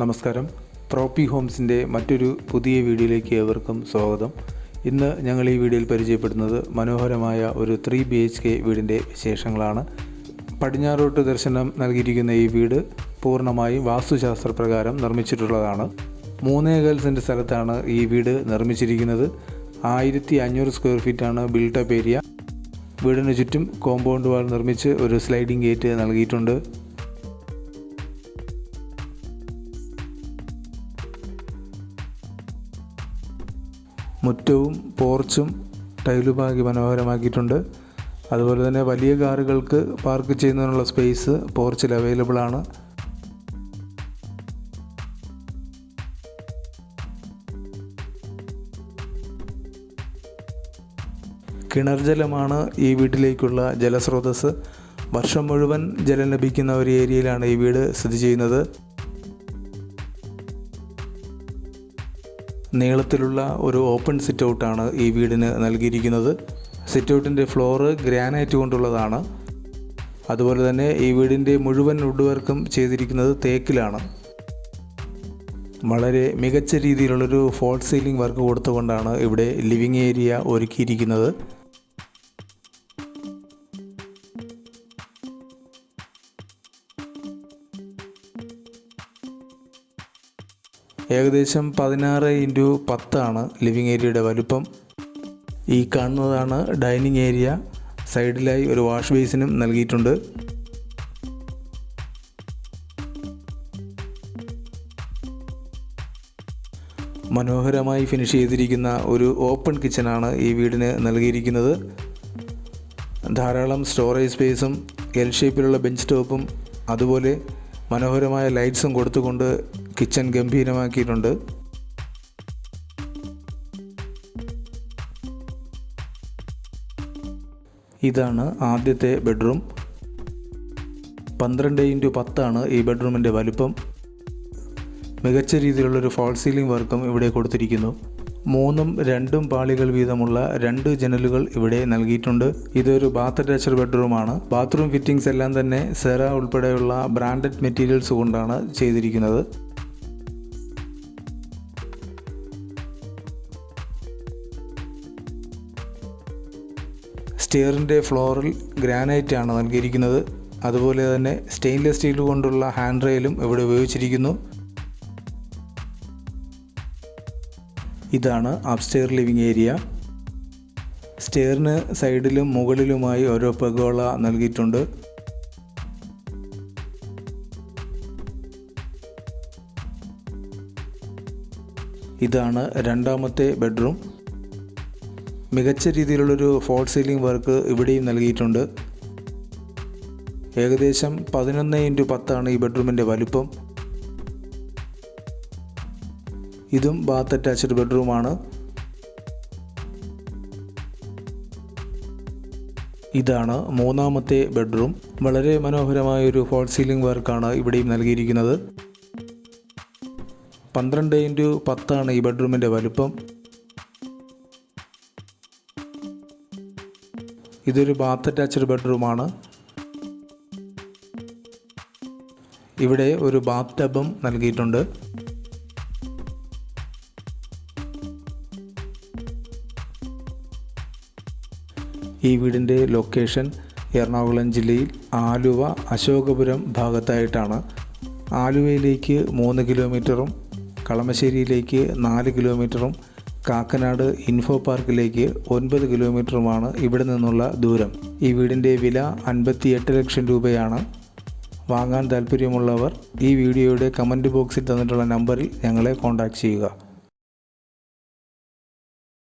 നമസ്കാരം. പ്രോപ്പി ഹോംസിൻ്റെ മറ്റൊരു പുതിയ വീഡിയോയിലേക്ക് ഏവർക്കും സ്വാഗതം. ഇന്ന് ഞങ്ങൾ ഈ വീഡിയോയിൽ പരിചയപ്പെടുന്നത് മനോഹരമായ ഒരു 3 BHK വീടിൻ്റെ വിശേഷങ്ങളാണ്. പടിഞ്ഞാറോട്ട് ദർശനം നൽകിയിരിക്കുന്ന ഈ വീട് പൂർണ്ണമായും വാസ്തുശാസ്ത്രപ്രകാരം നിർമ്മിച്ചിട്ടുള്ളതാണ്. 3.25 സെൻറ്റ് സ്ഥലത്താണ് ഈ വീട് നിർമ്മിച്ചിരിക്കുന്നത്. 1500 സ്ക്വയർ ഫീറ്റാണ് ബിൽട്ടപ്പ് ഏരിയ. വീടിന് ചുറ്റും കോമ്പൗണ്ട് വാൾ നിർമ്മിച്ച് ഒരു സ്ലൈഡിംഗ് ഗേറ്റ് നൽകിയിട്ടുണ്ട്. മുറ്റവും പോർച്ചും ടൈലുപാകി മനോഹരമാക്കിയിട്ടുണ്ട്. അതുപോലെ തന്നെ വലിയ കാറുകൾക്ക് പാർക്ക് ചെയ്യുന്നതിനുള്ള സ്പേസ് പോർച്ചിൽ അവൈലബിൾ ആണ്. കിണർ ജലമാണ് ഈ വീട്ടിലേക്കുള്ള ജലസ്രോതസ്. വർഷം മുഴുവൻ ജലം ലഭിക്കുന്ന ഒരു ഏരിയയിലാണ് ഈ വീട് സ്ഥിതി ചെയ്യുന്നത്. നീളത്തിലുള്ള ഒരു ഓപ്പൺ സിറ്റ് ഔട്ടാണ് ഈ വീടിന് നൽകിയിരിക്കുന്നത്. സിറ്റ് ഔട്ടിൻ്റെ ഫ്ലോറ് ഗ്രാനൈറ്റ് കൊണ്ടുള്ളതാണ്. അതുപോലെ തന്നെ ഈ വീടിൻ്റെ മുഴുവൻ വുഡ് വർക്കും ചെയ്തിരിക്കുന്നത് തേക്കിലാണ്. വളരെ മികച്ച രീതിയിലുള്ളൊരു ഫോൾ സീലിംഗ് വർക്ക് കൊടുത്തുകൊണ്ടാണ് ഇവിടെ ലിവിങ് ഏരിയ ഒരുക്കിയിരിക്കുന്നത്. ഏകദേശം 16x10 ആണ് ലിവിങ് ഏരിയയുടെ വലുപ്പം. ഈ കാണുന്നതാണ് ഡൈനിങ് ഏരിയ. സൈഡിലായി ഒരു വാഷ് ബേസിനും നൽകിയിട്ടുണ്ട്. മനോഹരമായി ഫിനിഷ് ചെയ്തിരിക്കുന്ന ഒരു ഓപ്പൺ കിച്ചനാണ് ഈ വീടിന് നൽകിയിരിക്കുന്നത്. ധാരാളം സ്റ്റോറേജ് സ്പേസും എൽ ഷേപ്പിലുള്ള ബെഞ്ച് ടോപ്പും അതുപോലെ മനോഹരമായ ലൈറ്റ്സും കൊടുത്തുകൊണ്ട് കിച്ചൺ ഗംഭീരമാക്കിയിട്ടുണ്ട്. ഇതാണ് ആദ്യത്തെ ബെഡ്റൂം. 12x10 ആണ് ഈ ബെഡ്റൂമിൻ്റെ വലുപ്പം. മികച്ച രീതിയിലുള്ളൊരു ഫോൾ സീലിംഗ് വർക്കും ഇവിടെ കൊടുത്തിരിക്കുന്നു. 3ഉം 2ഉം പാളികൾ വീതമുള്ള 2 ജനലുകൾ ഇവിടെ നൽകിയിട്ടുണ്ട്. ഇതൊരു ബാത്ത് അറ്റാച്ച്ഡ് ബെഡ്റൂമാണ്. ബാത്റൂം ഫിറ്റിംഗ്സ് എല്ലാം തന്നെ സെറ ഉൾപ്പെടെയുള്ള ബ്രാൻഡഡ് മെറ്റീരിയൽസ് കൊണ്ടാണ് ചെയ്തിരിക്കുന്നത്. സ്റ്റെയറിൻ്റെ ഫ്ലോറിൽ ഗ്രാനൈറ്റ് ആണ് നൽകിയിരിക്കുന്നത്. അതുപോലെ തന്നെ സ്റ്റെയിൻലെസ് സ്റ്റീൽ കൊണ്ടുള്ള ഹാൻഡ് റെയിലും ഇവിടെ ഉപയോഗിച്ചിരിക്കുന്നു. ഇതാണ് അപ്സ്റ്റെയർ ലിവിങ് ഏരിയ. സ്റ്റെയറിന് സൈഡിലും മുകളിലുമായി ഓരോ പെഗോള നൽകിയിട്ടുണ്ട്. ഇതാണ് രണ്ടാമത്തെ ബെഡ്റൂം. മികച്ച രീതിയിലുള്ളൊരു ഫോൾ സീലിംഗ് വർക്ക് ഇവിടെയും നൽകിയിട്ടുണ്ട്. ഏകദേശം 11x10 ആണ് ഈ ബെഡ്റൂമിൻ്റെ വലുപ്പം. ഇതും ബാത്ത് അറ്റാച്ച്ഡ് ബെഡ്റൂമാണ്. ഇതാണ് മൂന്നാമത്തെ ബെഡ്റൂം. വളരെ മനോഹരമായൊരു ഫോൾ സീലിംഗ് വർക്കാണ് ഇവിടെയും നൽകിയിരിക്കുന്നത്. 12x10 ആണ് ഈ ബെഡ്റൂമിൻ്റെ വലുപ്പം. ഇതൊരു ബാത്ത് അറ്റാച്ച്ഡ് ബെഡ്റൂമാണ്. ഇവിടെ ഒരു ബാത്ത് ടബും നൽകിയിട്ടുണ്ട്. ഈ വീടിൻ്റെ ലൊക്കേഷൻ എറണാകുളം ജില്ലയിൽ ആലുവ അശോകപുരം ഭാഗത്തായിട്ടാണ്. ആലുവയിലേക്ക് 3 കിലോമീറ്ററും കളമശ്ശേരിയിലേക്ക് 4 കിലോമീറ്ററും കാക്കനാട് ഇൻഫോ പാർക്കിലേക്ക് 9 കിലോമീറ്ററുമാണ് ഇവിടെ നിന്നുള്ള ദൂരം. ഈ വീടിൻ്റെ വില 58 ലക്ഷം രൂപയാണ്. വാങ്ങാൻ താല്പര്യമുള്ളവർ ഈ വീഡിയോയുടെ കമൻറ്റ് ബോക്സിൽ തന്നിട്ടുള്ള നമ്പറിൽ ഞങ്ങളെ കോൺടാക്റ്റ് ചെയ്യുക.